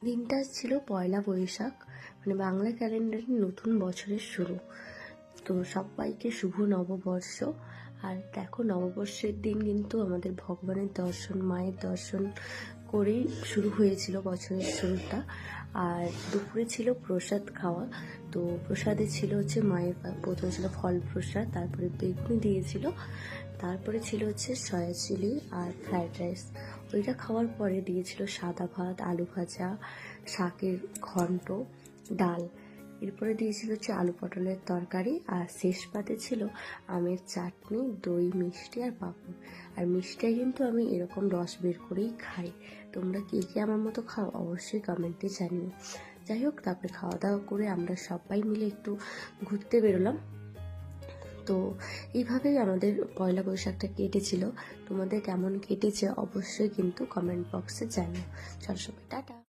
দিনটা ছিল পয়লা বৈশাখ, মানে বাংলা ক্যালেন্ডারের নতুন বছরের শুরু। তো সবাইকে শুভ নববর্ষ। আর দেখো, নববর্ষের দিন কিন্তু আমাদের ভগবানের দর্শন, মায়ের দর্শন করেই শুরু হয়েছিল বছরের শুরুটা। আর দুপুরে ছিল প্রসাদ খাওয়া। তো প্রসাদে ছিল হচ্ছে মায়ের প্রথমে ছিল ফল প্রসাদ, তারপরে বেগুনি দিয়েছিল, তারপরে ছিল হচ্ছে সয়া চিলি আর ফ্রাইড রাইস। ওইটা খাওয়ার পরে দিয়েছিল সাদা ভাত, আলু ভাজা, শাকের ঘন্ট, ডাল। এরপরে দিয়েছিল হচ্ছে আলু পটলের তরকারি, আর শেষ পাতে ছিল আমের চাটনি, দই, মিষ্টি আর পাঁপড়। আর মিষ্টিটা কিন্তু আমি এরকম রস বের করেই খাই। তোমরা কে কে আমার মতো খাও অবশ্যই কমেন্টে জানিও। যাই হোক, তারপরে খাওয়া দাওয়া করে আমরা সবাই মিলে একটু ঘুরতে বেরোলাম। তো এইভাবেই আমাদের পয়লা বৈশাখটা কেটেছিল। তোমাদের কেমন কেটেছে অবশ্যই কিন্তু কমেন্ট বক্সে জানিও। চলো সবাই টাটা।